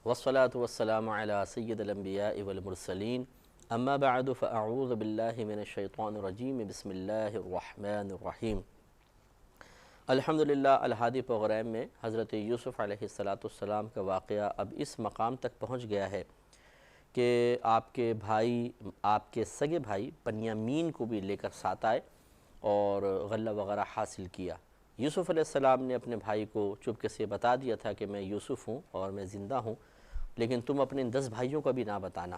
والصلاة والسلام على سید الانبیاء والمرسلین اما بعد فاعوذ باللہ من الشیطان الرجیم بسم اللہ الرحمن الرحیم۔ الحمدللہ الہادی پروگرام میں حضرت یوسف علیہ السلام کا واقعہ اب اس مقام تک پہنچ گیا ہے کہ آپ کے بھائی، آپ کے سگے بھائی بنیامین کو بھی لے کر ساتھ آئے اور غلہ وغیرہ حاصل کیا۔ یوسف علیہ السلام نے اپنے بھائی کو چپکے سے بتا دیا تھا کہ میں یوسف ہوں اور میں زندہ ہوں، لیکن تم اپنے 10 بھائیوں کا بھی نہ بتانا۔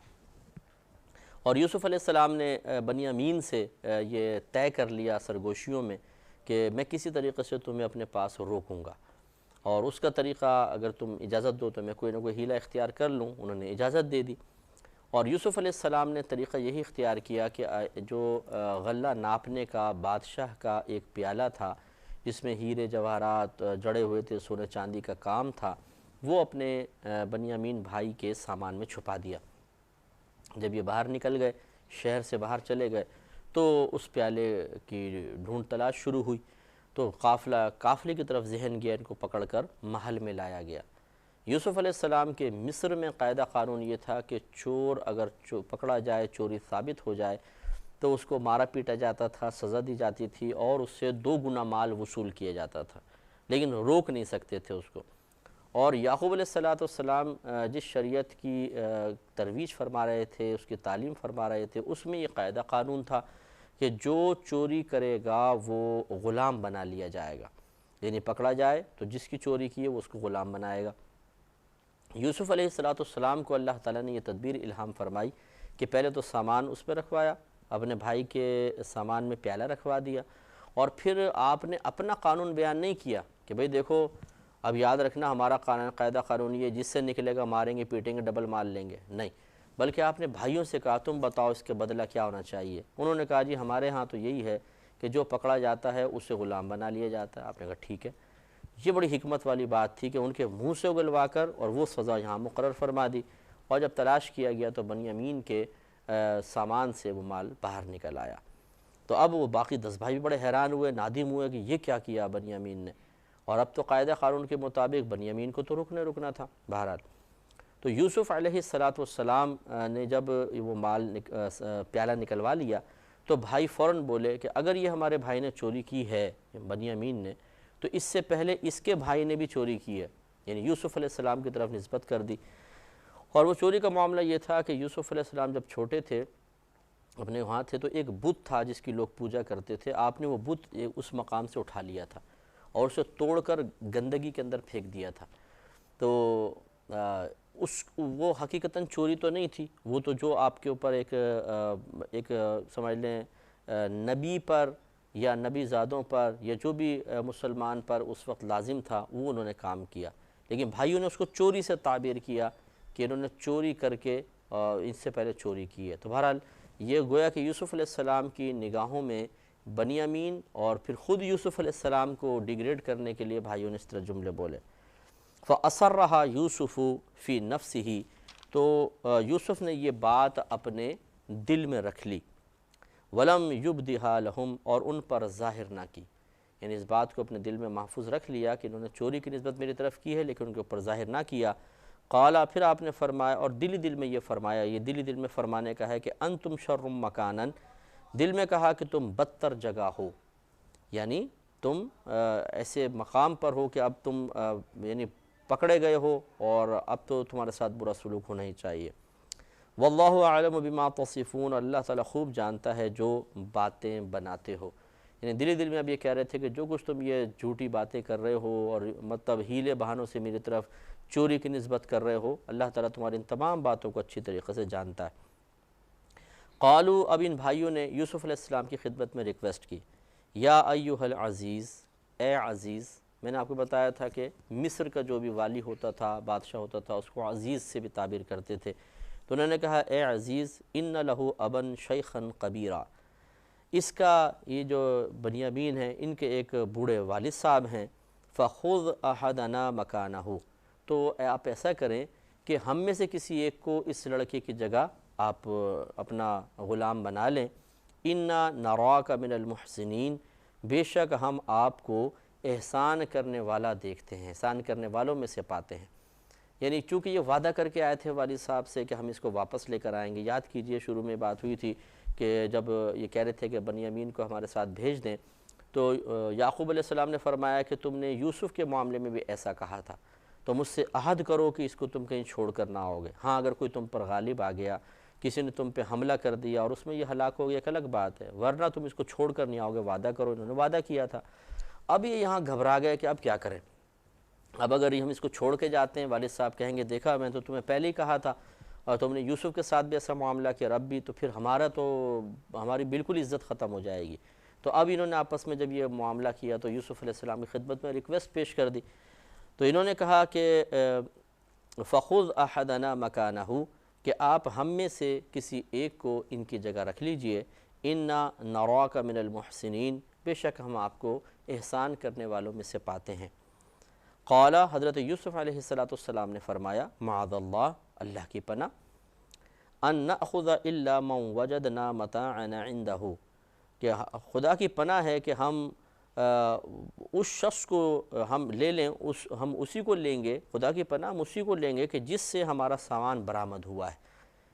اور یوسف علیہ السلام نے بنیامین سے یہ طے کر لیا سرگوشیوں میں کہ میں کسی طریقے سے تمہیں اپنے پاس روکوں گا، اور اس کا طریقہ اگر تم اجازت دو تو میں کوئی نہ کوئی حیلہ اختیار کر لوں۔ انہوں نے اجازت دے دی، اور یوسف علیہ السلام نے طریقہ یہی اختیار کیا کہ جو غلہ ناپنے کا بادشاہ کا ایک پیالہ تھا جس میں ہیرے جواہرات جڑے ہوئے تھے، سونے چاندی کا کام تھا، وہ اپنے بنیامین بھائی کے سامان میں چھپا دیا۔ جب یہ باہر نکل گئے، شہر سے باہر چلے گئے، تو اس پیالے کی ڈھونڈ تلاش شروع ہوئی، تو قافلے کی طرف ذہن گیا، ان کو پکڑ کر محل میں لایا گیا۔ یوسف علیہ السلام کے مصر میں قاعدہ قانون یہ تھا کہ چور اگر پکڑا جائے، چوری ثابت ہو جائے تو اس کو مارا پیٹا جاتا تھا، سزا دی جاتی تھی، اور اس سے 2 گنا مال وصول کیا جاتا تھا، لیکن روک نہیں سکتے تھے اس کو۔ اور یعقوب علیہ السلام جس شریعت کی ترویج فرما رہے تھے، اس کی تعلیم فرما رہے تھے، اس میں یہ قاعدہ قانون تھا کہ جو چوری کرے گا وہ غلام بنا لیا جائے گا، یعنی پکڑا جائے تو جس کی چوری کی ہے وہ اس کو غلام بنائے گا۔ یوسف علیہ السلام کو اللہ تعالیٰ نے یہ تدبیر الہام فرمائی کہ پہلے تو سامان اس پہ رکھوایا، اپنے بھائی کے سامان میں پیالہ رکھوا دیا، اور پھر آپ نے اپنا قانون بیان نہیں کیا کہ بھئی دیکھو اب یاد رکھنا ہمارا قاعدہ قانون یہ جس سے نکلے گا ماریں گے پیٹیں گے ڈبل مال لیں گے، نہیں، بلکہ آپ نے بھائیوں سے کہا تم بتاؤ اس کے بدلہ کیا ہونا چاہیے۔ انہوں نے کہا جی ہمارے ہاں تو یہی ہے کہ جو پکڑا جاتا ہے اسے غلام بنا لیا جاتا ہے۔ آپ نے کہا ٹھیک ہے۔ یہ بڑی حکمت والی بات تھی کہ ان کے منہ سے اگلوا کر اور وہ سزا یہاں مقرر فرما دی، اور جب تلاش کیا گیا تو بنیامین کے سامان سے وہ مال باہر نکل آیا۔ تو اب وہ باقی 10 بھائی بھی بڑے حیران ہوئے، نادم ہوئے کہ یہ کیا کیا بنیامین نے، اور اب تو قاعدہ قانون کے مطابق بنیامین کو تو رکنا تھا بہرحال۔ تو یوسف علیہ السلام نے جب وہ پیالہ نکلوا لیا تو بھائی فوراً بولے کہ اگر یہ ہمارے بھائی نے چوری کی ہے بنیامین نے، تو اس سے پہلے اس کے بھائی نے بھی چوری کی ہے، یعنی یوسف علیہ السلام کی طرف نسبت کر دی۔ اور وہ چوری کا معاملہ یہ تھا کہ یوسف علیہ السلام جب چھوٹے تھے اپنے وہاں تھے تو ایک بت تھا جس کی لوگ پوجا کرتے تھے، آپ نے وہ بت اس مقام سے اٹھا لیا تھا اور اسے توڑ کر گندگی کے اندر پھینک دیا تھا۔ تو وہ حقیقتاً چوری تو نہیں تھی، وہ تو جو آپ کے اوپر ایک سمجھ لیں نبی پر یا نبی زادوں پر یا جو بھی مسلمان پر اس وقت لازم تھا وہ انہوں نے کام کیا، لیکن بھائیوں نے اس کو چوری سے تعبیر کیا کہ انہوں نے چوری کر کے ان سے پہلے چوری کی ہے۔ تو بہرحال یہ گویا کہ یوسف علیہ السلام کی نگاہوں میں بنیامین اور پھر خود یوسف علیہ السلام کو ڈیگریڈ کرنے کے لیے بھائیوں نے اس طرح جملے بولے۔ فَأَصَرَّهَا يُوسُفُ فِي نَفْسِهِ، تو یوسف نے یہ بات اپنے دل میں رکھ لی، وَلَمْ يُبْدِهَا لَهُمْ، اور ان پر ظاہر نہ کی، یعنی اس بات کو اپنے دل میں محفوظ رکھ لیا کہ انہوں نے چوری کی نسبت میری طرف کی ہے لیکن ان کے اوپر ظاہر نہ کیا۔ قالا، پھر آپ نے فرمایا، اور دل میں یہ فرمایا، یہ دل میں فرمانے کا ہے کہ انتم شر مکانن، دل میں کہا کہ تم بدتر جگہ ہو، یعنی تم ایسے مقام پر ہو کہ اب تم یعنی پکڑے گئے ہو اور اب تو تمہارے ساتھ برا سلوک ہونا ہی چاہیے۔ واللہ اعلم بما تصفون، اللہ تعالیٰ خوب جانتا ہے جو باتیں بناتے ہو، یعنی دل میں اب یہ کہہ رہے تھے کہ جو کچھ تم یہ جھوٹی باتیں کر رہے ہو اور مطلب ہیلے بہانوں سے میری طرف چوری کی نسبت کر رہے ہو، اللہ تعالیٰ تمہاری ان تمام باتوں کو اچھی طریقے سے جانتا ہے۔ قالو، اب ان بھائیوں نے یوسف علیہ السلام کی خدمت میں ریکویسٹ کی، یا ایھا العزیز، اے عزیز۔ میں نے آپ کو بتایا تھا کہ مصر کا جو بھی والی ہوتا تھا، بادشاہ ہوتا تھا، اس کو عزیز سے بھی تعبیر کرتے تھے، تو انہوں نے کہا اے عزیز، ان لہ ابا شیخا کبیرا، اس کا یہ جو بنیامین ہیں ان کے ایک بوڑھے والد صاحب ہیں، فخذ احدنا مکانہ، تو آپ ایسا کریں کہ ہم میں سے کسی ایک کو اس لڑکے کی جگہ آپ اپنا غلام بنا لیں، انا نراک من المحسنین، بے شک ہم آپ کو احسان کرنے والا دیکھتے ہیں، احسان کرنے والوں میں سے پاتے ہیں۔ یعنی چونکہ یہ وعدہ کر کے آئے تھے والد صاحب سے کہ ہم اس کو واپس لے کر آئیں گے. یاد کیجئے شروع میں بات ہوئی تھی کہ جب یہ کہہ رہے تھے کہ بنیامین کو ہمارے ساتھ بھیج دیں تو یعقوب علیہ السلام نے فرمایا کہ تم نے یوسف کے معاملے میں بھی ایسا کہا تھا تو مجھ سے عہد کرو کہ اس کو تم کہیں چھوڑ کر نہ آؤگے. ہاں اگر کوئی تم پر غالب آ گیا, کسی نے تم پہ حملہ کر دیا اور اس میں یہ ہلاک ہو گیا ایک الگ بات ہے, ورنہ تم اس کو چھوڑ کر نہیں آؤگے, وعدہ کرو. انہوں نے وعدہ کیا تھا. اب یہ یہاں گھبرا گئے کہ اب کیا کریں. اب اگر ہم اس کو چھوڑ کے جاتے ہیں والد صاحب کہیں گے دیکھا میں تو تمہیں پہلے ہی کہا تھا اور تم نے یوسف کے ساتھ بھی ایسا معاملہ کیا, رب بھی, تو پھر ہماری بالکل عزت ختم ہو جائے گی. تو اب انہوں نے آپس میں جب یہ معاملہ کیا تو یوسف علیہ السلام کی خدمت میں ریکویسٹ پیش کر دی. تو انہوں نے کہا کہ فَخُذْ أَحَدَنَا مَكَانَهُ, کہ آپ ہم میں سے کسی ایک کو ان کی جگہ رکھ لیجئے. إِنَّا نَرَاكَ مِنَ الْمُحْسِنِينَ, بے شک ہم آپ کو احسان کرنے والوں میں سے پاتے ہیں. قال, حضرت یوسف علیہ السلام نے فرمایا, معاذ اللہ, اللہ کی پناہ, ان نأخذ الا من وجدنا متاعنا عنده, کہ خدا کی پناہ ہے کہ ہم اس شخص کو ہم لے لیں, ہم اسی کو لیں گے, خدا کی پناہ ہم اسی کو لیں گے کہ جس سے ہمارا سامان برآمد ہوا ہے.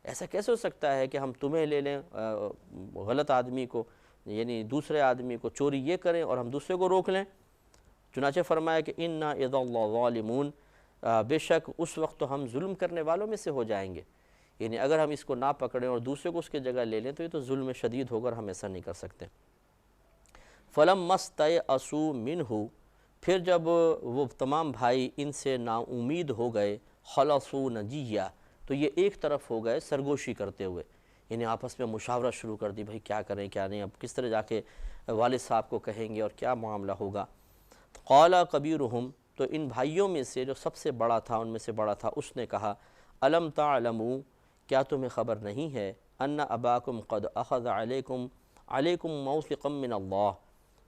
ایسا کیسے ہو سکتا ہے کہ ہم تمہیں لے لیں, غلط آدمی کو, یعنی دوسرے آدمی کو چوری یہ کریں اور ہم دوسرے کو روک لیں. چنانچہ فرمایا کہ اِنَّا اِذَا ظَالِمُونَ, بے شک اس وقت تو ہم ظلم کرنے والوں میں سے ہو جائیں گے. یعنی اگر ہم اس کو نہ پکڑیں اور دوسرے کو اس کی جگہ لے لیں تو یہ تو ظلم شدید ہوگا اور ہم ایسا نہیں کر سکتے. فَلَمَّا اسْتَيْأَسُوا مِنْهُ, پھر جب وہ تمام بھائی ان سے نا امید ہو گئے, خَلَصُوا نَجِيًّا, تو یہ ایک طرف ہو گئے سرگوشی کرتے ہوئے, یعنی آپس میں مشاورہ شروع کر دی, بھائی کیا کریں کیا نہیں, اب کس طرح جا کے والد صاحب کو کہیں گے اور کیا معاملہ ہوگا. قال کبیرہم, تو ان بھائیوں میں سے جو سب سے بڑا تھا, ان میں سے بڑا تھا, اس نے کہا, الم تعلموا, کیا تمہیں خبر نہیں ہے, ان اباکم قد اخذ علیکم موثقا من اللہ,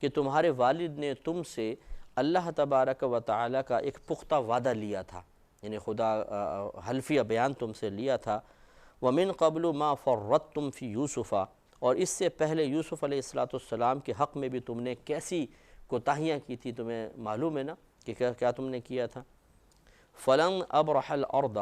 کہ تمہارے والد نے تم سے اللہ تبارک و تعالی کا ایک پختہ وعدہ لیا تھا, یعنی خدا حلفیہ بیان تم سے لیا تھا. ومن قبل ما فرطتم فی یوسف, اور اس سے پہلے یوسف علیہ السلام کے حق میں بھی تم نے کیسی کوتاہیاں کی تھی, تمہیں معلوم ہے نا کہ کیا تم نے کیا تھا. فلن ابرح الارض,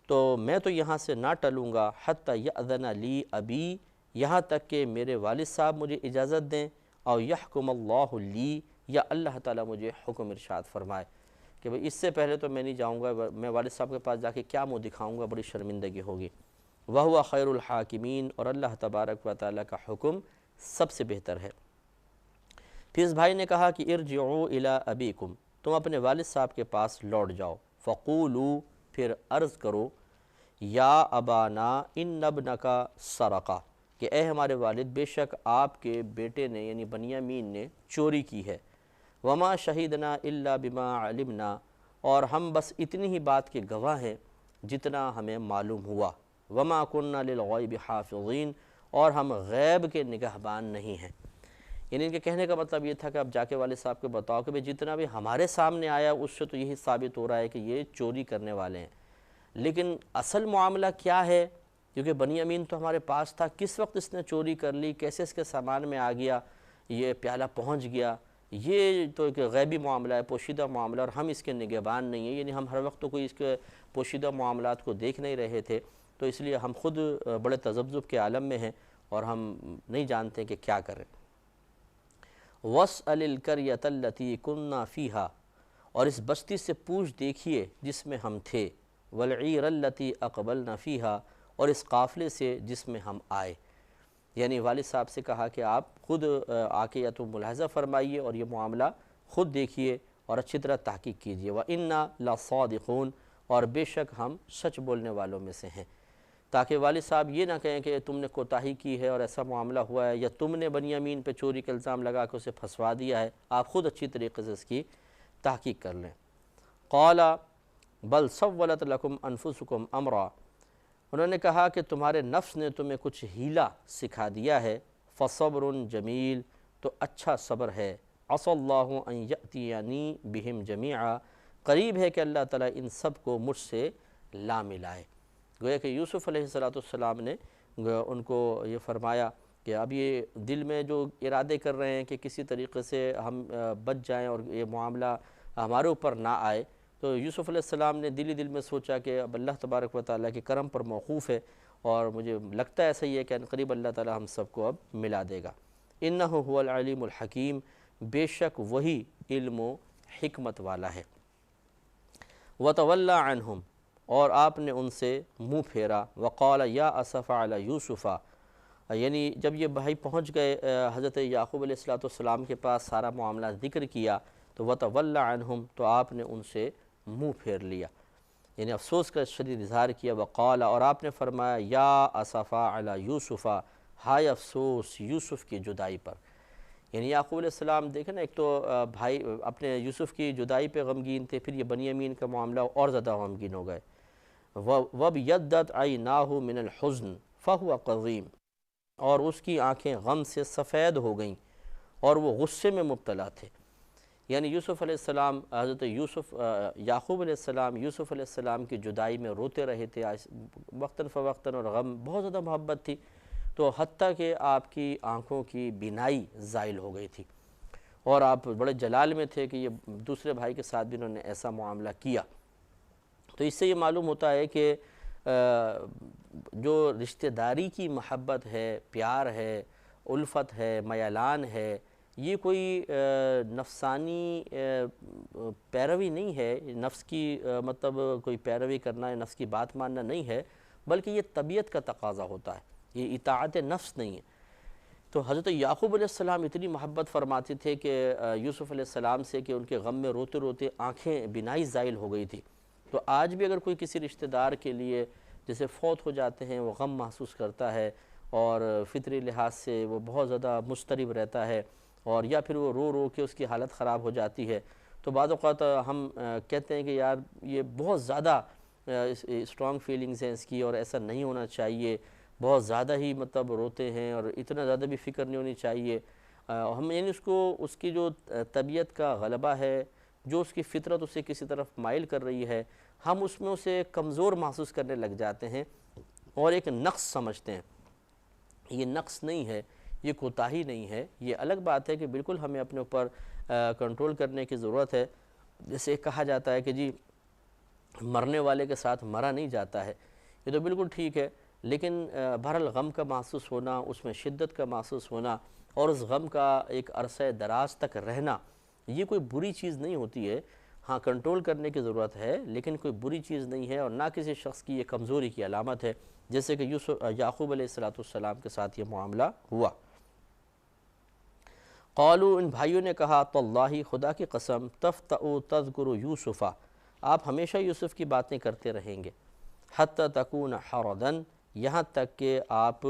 تو میں تو یہاں سے نہ ٹلوں گا, حتی یأذن لی ابی, یہاں تک کہ میرے والد صاحب مجھے اجازت دیں, اور یحکم اللہ لی, یا اللہ تعالیٰ مجھے حکم ارشاد فرمائے کہ بھئی اس سے پہلے تو میں نہیں جاؤں گا, میں والد صاحب کے پاس جا کے کیا منہ دکھاؤں گا, بڑی شرمندگی ہوگی. وَهُوَ خَيْرُ الْحَاكِمِينَ, اور اللہ تبارک و تعالیٰ کا حکم سب سے بہتر ہے. پھر اس بھائی نے کہا کہ ارجعوا الی ابیکم, تم اپنے والد صاحب کے پاس لوٹ جاؤ. فقولوا, پھر عرض کرو, یا ابانا ان ابنک سرقہ, کہ اے ہمارے والد بے شک آپ کے بیٹے نے یعنی بنیامین نے چوری کی ہے. وما شہیدنا الا بما علمنا, اور ہم بس اتنی ہی بات کے گواہ ہیں جتنا ہمیں معلوم ہوا. وما کننا للغیب حافظین, اور ہم غیب کے نگہبان نہیں ہیں. یعنی ان کے کہنے کا مطلب یہ تھا کہ اب جا کے والد صاحب کو بتاؤ کہ جتنا بھی ہمارے سامنے آیا اس سے تو یہی ثابت ہو رہا ہے کہ یہ چوری کرنے والے ہیں, لیکن اصل معاملہ کیا ہے, کیونکہ بنیامین تو ہمارے پاس تھا, کس وقت اس نے چوری کر لی, کیسے اس کے سامان میں آ گیا, یہ پیالہ پہنچ گیا, یہ تو ایک غیبی معاملہ ہے, پوشیدہ معاملہ, اور ہم اس کے نگہبان نہیں ہیں. یعنی ہم ہر وقت تو کوئی اس کے پوشیدہ معاملات کو دیکھ نہیں رہے تھے, تو اس لیے ہم خود بڑے تذبذب کے عالم میں ہیں اور ہم نہیں جانتے کہ کیا کریں. وَاسْأَلِ الْقَرْيَةَ الَّتِي كُنَّا فِيهَا, اور اس بستی سے پوچھ دیکھیے جس میں ہم تھے. وَالْعِيرَ الَّتِي أَقْبَلْنَا فِيهَا, اور اس قافلے سے جس میں ہم آئے. یعنی والد صاحب سے کہا کہ آپ خود آ کے یا تو ملاحظہ فرمائیے اور یہ معاملہ خود دیکھیے اور اچھی طرح تحقیق کیجیے. وَإِنَّا لَصَادِقُونَ, اور بے شک ہم سچ بولنے والوں میں سے ہیں, تاکہ والد صاحب یہ نہ کہیں کہ تم نے کوتاہی کی ہے اور ایسا معاملہ ہوا ہے, یا تم نے بنیامین پہ چوری کا الزام لگا کے اسے پھنسوا دیا ہے. آپ خود اچھی طریقے سے اس کی تحقیق کر لیں. قال بل سولت لکم انفسکم امرا, انہوں نے کہا کہ تمہارے نفس نے تمہیں کچھ ہیلا سکھا دیا ہے. فصبر جمیل, تو اچھا صبر ہے. عسى اللہ ان یأتینی بہم جمیعا, قریب ہے کہ اللہ تعالیٰ ان سب کو مجھ سے لا ملائے. گویا کہ یوسف علیہ السلام نے ان کو یہ فرمایا کہ اب یہ دل میں جو ارادے کر رہے ہیں کہ کسی طریقے سے ہم بچ جائیں اور یہ معاملہ ہمارے اوپر نہ آئے, تو یوسف علیہ السلام نے دل ہی دل میں سوچا کہ اب اللہ تبارک و تعالیٰ کے کرم پر موقوف ہے، اور مجھے لگتا ہے ایسا ہی ہے کہ عنقریب اللہ تعالیٰ ہم سب کو اب ملا دے گا۔ انہ هو العلیم الحکیم، بے شک وہی علم و حکمت والا ہے۔ وَتَوَلَّى عَنْهُمْ، اور آپ نے ان سے منہ پھیرا۔ وَقَالَ يَا أَسَفَ عَلَى يُوسُفَ، یعنی جب یہ بھائی پہنچ گئے حضرت یعقوب علیہ السلام کے پاس، سارا معاملہ ذکر کیا، تو وَتَوَلَّى عَنْهُمْ، تو آپ نے ان سے منہ پھیر لیا، یعنی افسوس کا شدید اظہار کیا۔ وقال، اور آپ نے فرمایا، یا اسفا علی یوسف، ہائے افسوس یوسف کی جدائی پر۔ یعنی یعقوب علیہ السلام دیکھیں نا، ایک تو بھائی اپنے یوسف کی جدائی پہ غمگین تھے، پھر یہ بنیامین کا معاملہ اور زیادہ غمگین ہو گئے۔ وَابْيَضَّتْ عَيْنَاهُ مِنَ الْحُزْنِ فَهُوَ قَضِيمٌ، اور اس کی آنکھیں غم سے سفید ہو گئیں اور وہ غصے میں مبتلا تھے۔ یعنی یوسف علیہ السلام، حضرت یعقوب علیہ السلام یوسف علیہ السلام کی جدائی میں روتے رہے تھے وقتاً فوقتاً، اور غم بہت زیادہ محبت تھی، تو حتیٰ کہ آپ کی آنکھوں کی بینائی زائل ہو گئی تھی، اور آپ بڑے جلال میں تھے کہ یہ دوسرے بھائی کے ساتھ بھی انہوں نے ایسا معاملہ کیا۔ تو اس سے یہ معلوم ہوتا ہے کہ جو رشتہ داری کی محبت ہے، پیار ہے، الفت ہے، میلان ہے، یہ کوئی نفسانی پیروی نہیں ہے، نفس کی مطلب کوئی پیروی کرنا ہے، نفس کی بات ماننا نہیں ہے، بلکہ یہ طبیعت کا تقاضا ہوتا ہے، یہ اطاعت نفس نہیں ہے۔ تو حضرت یعقوب علیہ السلام اتنی محبت فرماتے تھے کہ یوسف علیہ السلام سے، کہ ان کے غم میں روتے روتے آنکھیں بینائی زائل ہو گئی تھی۔ تو آج بھی اگر کوئی کسی رشتہ دار کے لیے جیسے فوت ہو جاتے ہیں، وہ غم محسوس کرتا ہے اور فطری لحاظ سے وہ بہت زیادہ مضطرب رہتا ہے، اور یا پھر وہ رو رو کے اس کی حالت خراب ہو جاتی ہے، تو بعض اوقات ہم کہتے ہیں کہ یار یہ بہت زیادہ اسٹرانگ فیلنگز ہیں اس کی، اور ایسا نہیں ہونا چاہیے، بہت زیادہ ہی مطلب روتے ہیں، اور اتنا زیادہ بھی فکر نہیں ہونی چاہیے۔ ہم یعنی اس کی جو طبیعت کا غلبہ ہے، جو اس کی فطرت اسے کسی طرف مائل کر رہی ہے، ہم اس میں اسے کمزور محسوس کرنے لگ جاتے ہیں اور ایک نقص سمجھتے ہیں۔ یہ نقص نہیں ہے، یہ کوتاہی نہیں ہے، یہ الگ بات ہے کہ بالکل ہمیں اپنے اوپر کنٹرول کرنے کی ضرورت ہے۔ جیسے کہا جاتا ہے کہ جی مرنے والے کے ساتھ مرا نہیں جاتا ہے، یہ تو بالکل ٹھیک ہے، لیکن بہرحال غم کا محسوس ہونا، اس میں شدت کا محسوس ہونا، اور اس غم کا ایک عرصہ دراز تک رہنا، یہ کوئی بری چیز نہیں ہوتی ہے۔ ہاں کنٹرول کرنے کی ضرورت ہے، لیکن کوئی بری چیز نہیں ہے، اور نہ کسی شخص کی یہ کمزوری کی علامت ہے، جیسے کہ یعقوب علیہ السلام کے ساتھ یہ معاملہ ہوا۔ قالوا، ان بھائیوں نے کہا، تاللہ، خدا کی قسم، تفتأ تذکر یوسف، آپ ہمیشہ یوسف کی باتیں کرتے رہیں گے، حتی تکون حردا، یہاں تک کہ آپ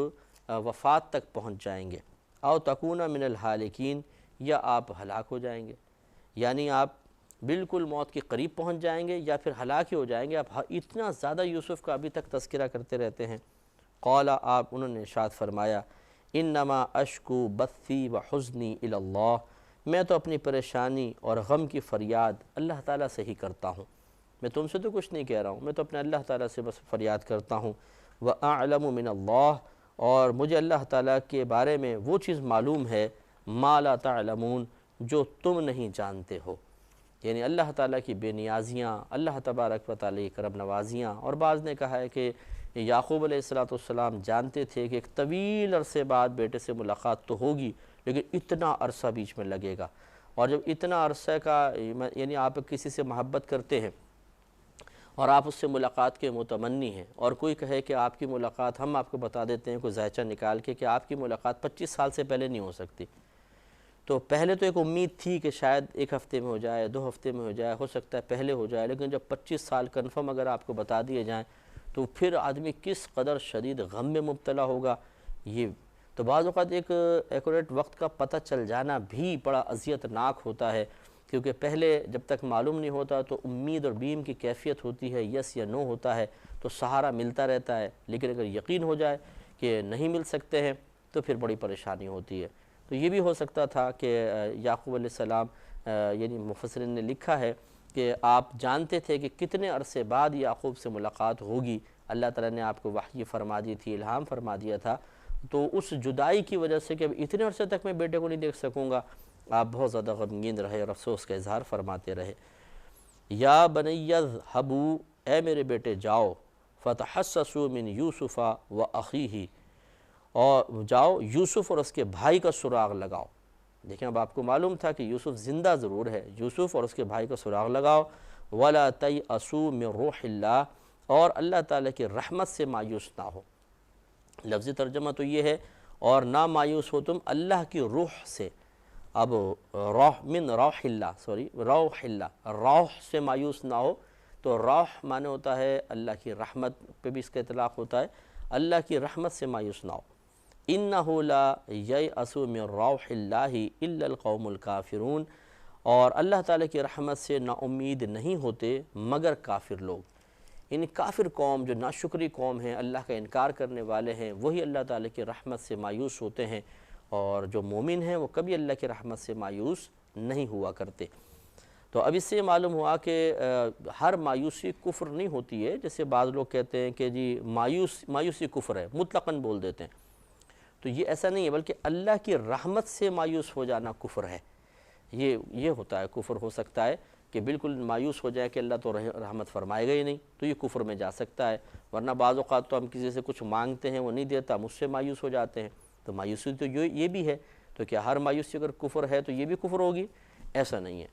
وفات تک پہنچ جائیں گے، او تکون من الحالکین، یا آپ ہلاک ہو جائیں گے، یعنی آپ بالکل موت کے قریب پہنچ جائیں گے یا پھر ہلاک ہی ہو جائیں گے۔ آپ اتنا زیادہ یوسف کا ابھی تک تذکرہ کرتے رہتے ہیں۔ قال، انہوں نے ارشاد فرمایا، انما اشکو بثی و حزنی الی اللہ، میں تو اپنی پریشانی اور غم کی فریاد اللہ تعالیٰ سے ہی کرتا ہوں، میں تم سے تو کچھ نہیں کہہ رہا ہوں، میں تو اپنے اللہ تعالیٰ سے بس فریاد کرتا ہوں۔ وَأَعْلَمُ مِنَ اللَّهِ، اور مجھے اللہ تعالیٰ کے بارے میں وہ چیز معلوم ہے، مَا لَا تَعْلَمُونَ، جو تم نہیں جانتے ہو، یعنی اللہ تعالیٰ کی بے نیازیاں، اللہ تبارک و تعالیٰ کی کرم نوازیاں۔ اور بعض نے کہا ہے کہ یعقوب علیہ السلام جانتے تھے کہ ایک طویل عرصے بعد بیٹے سے ملاقات تو ہوگی، لیکن اتنا عرصہ بیچ میں لگے گا، اور جب اتنا عرصہ کا یعنی آپ کسی سے محبت کرتے ہیں اور آپ اس سے ملاقات کے متمنی ہیں، اور کوئی کہے کہ آپ کی ملاقات، ہم آپ کو بتا دیتے ہیں کوئی ذائچہ نکال کے کہ آپ کی ملاقات 25 سال سے پہلے نہیں ہو سکتی، تو پہلے تو ایک امید تھی کہ شاید 1 ہفتے میں ہو جائے، 2 ہفتے میں ہو جائے، ہو سکتا ہے پہلے ہو جائے، لیکن جب 25 سال کنفرم اگر آپ کو بتا دیے جائیں تو پھر آدمی کس قدر شدید غم میں مبتلا ہوگا۔ یہ تو بعض اوقات ایک ایکوریٹ وقت کا پتہ چل جانا بھی بڑا اذیت ناک ہوتا ہے، کیونکہ پہلے جب تک معلوم نہیں ہوتا تو امید اور بیم کی کیفیت ہوتی ہے، یس یا نو ہوتا ہے، تو سہارا ملتا رہتا ہے، لیکن اگر یقین ہو جائے کہ نہیں مل سکتے ہیں تو پھر بڑی پریشانی ہوتی ہے۔ تو یہ بھی ہو سکتا تھا کہ یعقوب علیہ السلام، یعنی مفسرین نے لکھا ہے کہ آپ جانتے تھے کہ کتنے عرصے بعد یعقوب سے ملاقات ہوگی، اللہ تعالیٰ نے آپ کو وحی فرما دی تھی، الہام فرما دیا تھا، تو اس جدائی کی وجہ سے کہ اب اتنے عرصے تک میں بیٹے کو نہیں دیکھ سکوں گا، آپ بہت زیادہ غمگین رہے اور افسوس کا اظہار فرماتے رہے۔ یا بنی اذھبوا، اے میرے بیٹے جاؤ، فتحسسوا من یوسف و اخیہ، اور جاؤ یوسف اور اس کے بھائی کا سراغ لگاؤ۔ دیکھیں اب آپ کو معلوم تھا کہ یوسف زندہ ضرور ہے، یوسف اور اس کے بھائی کا سراغ لگاؤ۔ وَلَا تَيْأَسُوا مِن رُوحِ اللَّهِ، اور اللہ تعالیٰ کی رحمت سے مایوس نہ ہو۔ لفظی ترجمہ تو یہ ہے، اور نہ مایوس ہو تم اللہ کی روح سے۔ اب روح من روح اللہ، روح اللہ، روح سے مایوس نہ ہو، تو روح معنی ہوتا ہے اللہ کی رحمت پہ بھی اس کا اطلاق ہوتا ہے، اللہ کی رحمت سے مایوس نہ ہو۔ اِنَّهُ لَا يَيْأَسُ مِن رَوْحِ اللَّهِ إِلَّا الْقَوْمُ الْكَافِرُونَ، اور اللہ تعالیٰ کی رحمت سے نا امید نہیں ہوتے مگر کافر لوگ۔ یعنی کافر قوم، جو ناشکری قوم ہیں، اللہ کا انکار کرنے والے ہیں، وہی اللہ تعالیٰ کی رحمت سے مایوس ہوتے ہیں، اور جو مومن ہیں وہ کبھی اللہ کی رحمت سے مایوس نہیں ہوا کرتے۔ تو اب اس سے معلوم ہوا کہ ہر مایوسی کفر نہیں ہوتی ہے، جیسے بعض لوگ کہتے ہیں کہ جی مایوسی کفر ہے، مطلقاً بول دیتے ہیں، تو یہ ایسا نہیں ہے، بلکہ اللہ کی رحمت سے مایوس ہو جانا کفر ہے۔ یہ ہوتا ہے، کفر ہو سکتا ہے کہ بالکل مایوس ہو جائے کہ اللہ تو رحمت فرمائے گا ہی نہیں، تو یہ کفر میں جا سکتا ہے۔ ورنہ بعض اوقات تو ہم کسی سے کچھ مانگتے ہیں، وہ نہیں دیتا، مجھ سے مایوس ہو جاتے ہیں، تو مایوسی تو یہ بھی ہے۔ تو کیا ہر مایوسی اگر کفر ہے تو یہ بھی کفر ہوگی؟ ایسا نہیں ہے۔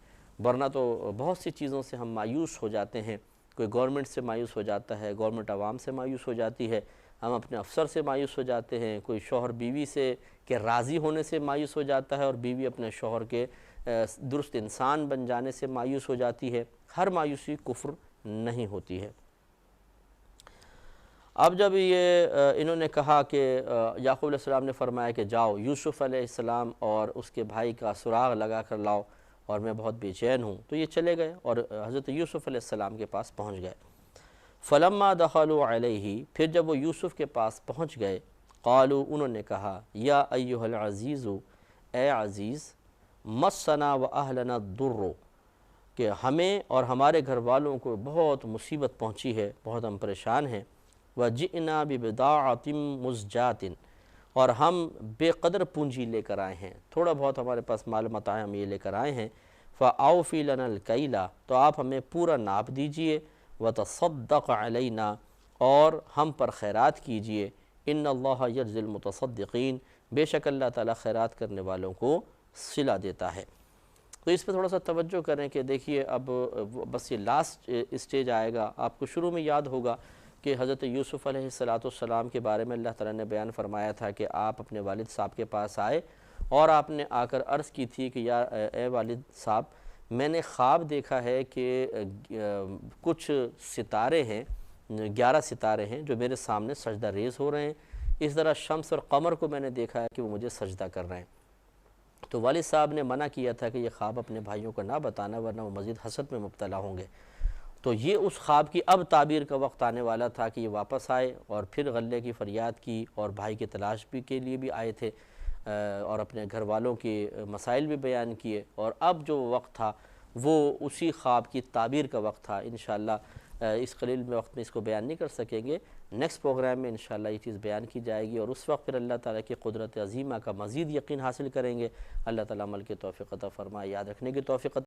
ورنہ تو بہت سی چیزوں سے ہم مایوس ہو جاتے ہیں، کوئی گورنمنٹ سے مایوس ہو جاتا ہے، گورنمنٹ عوام سے مایوس ہو جاتی ہے، ہم اپنے افسر سے مایوس ہو جاتے ہیں، کوئی شوہر بیوی سے کے راضی ہونے سے مایوس ہو جاتا ہے، اور بیوی اپنے شوہر کے درست انسان بن جانے سے مایوس ہو جاتی ہے۔ ہر مایوسی کفر نہیں ہوتی ہے۔ اب جب یہ انہوں نے کہا کہ یعقوب علیہ السلام نے فرمایا کہ جاؤ یوسف علیہ السلام اور اس کے بھائی کا سراغ لگا کر لاؤ، اور میں بہت بے چین ہوں، تو یہ چلے گئے اور حضرت یوسف علیہ السلام کے پاس پہنچ گئے۔ فَلَمَّا دَخَلُوا عَلَيْهِ، پھر جب وہ یوسف کے پاس پہنچ گئے، قالوا، انہوں نے کہا، یا ایھا العزیز، اے عزیز، مسنا وَأَهْلَنَا الضُّرُّ، کہ ہمیں اور ہمارے گھر والوں کو بہت مصیبت پہنچی ہے، بہت ہم پریشان ہیں۔ وَجِئْنَا بِبِضَاعَةٍ مُزْجَاةٍ، اور ہم بے قدر پونجی لے کر آئے ہیں، تھوڑا بہت ہمارے پاس مال متاع ہم یہ لے کر آئے ہیں۔ فَأَوْفِ لَنَا الْكَيْلَ، تو آپ ہمیں پورا ناپ دیجئے، وَتَصَدَّقْ عَلَيْنَا، اور ہم پر خیرات کیجئے، إِنَّ اللَّهَ يَجْزِي الْمُتَصَدِّقِينَ، بے شک اللہ تعالیٰ خیرات کرنے والوں کو صلہ دیتا ہے۔ تو اس پہ تھوڑا سا توجہ کریں کہ دیکھیے اب بس یہ لاسٹ اسٹیج آئے گا۔ آپ کو شروع میں یاد ہوگا کہ حضرت یوسف علیہ السلام کے بارے میں اللہ تعالیٰ نے بیان فرمایا تھا کہ آپ اپنے والد صاحب کے پاس آئے اور آپ نے آ کر عرض کی تھی کہ یا اے والد صاحب، میں نے خواب دیکھا ہے کہ کچھ ستارے ہیں، 11 ستارے ہیں جو میرے سامنے سجدہ ریز ہو رہے ہیں، اس طرح شمس اور قمر کو میں نے دیکھا ہے کہ وہ مجھے سجدہ کر رہے ہیں۔ تو والد صاحب نے منع کیا تھا کہ یہ خواب اپنے بھائیوں کو نہ بتانا، ورنہ وہ مزید حسد میں مبتلا ہوں گے۔ تو یہ اس خواب کی اب تعبیر کا وقت آنے والا تھا کہ یہ واپس آئے اور پھر غلے کی فریاد کی، اور بھائی کی تلاش بھی کے لیے بھی آئے تھے، اور اپنے گھر والوں کے مسائل بھی بیان کیے، اور اب جو وقت تھا وہ اسی خواب کی تعبیر کا وقت تھا۔ انشاءاللہ اس قلیل میں وقت میں اس کو بیان نہیں کر سکیں گے، نیکسٹ پروگرام میں انشاءاللہ یہ چیز بیان کی جائے گی، اور اس وقت پھر اللہ تعالیٰ کی قدرت عظیمہ کا مزید یقین حاصل کریں گے۔ اللہ تعالیٰ عمل کی توفیق عطا فرمائے، یاد رکھنے کی توفیق عطا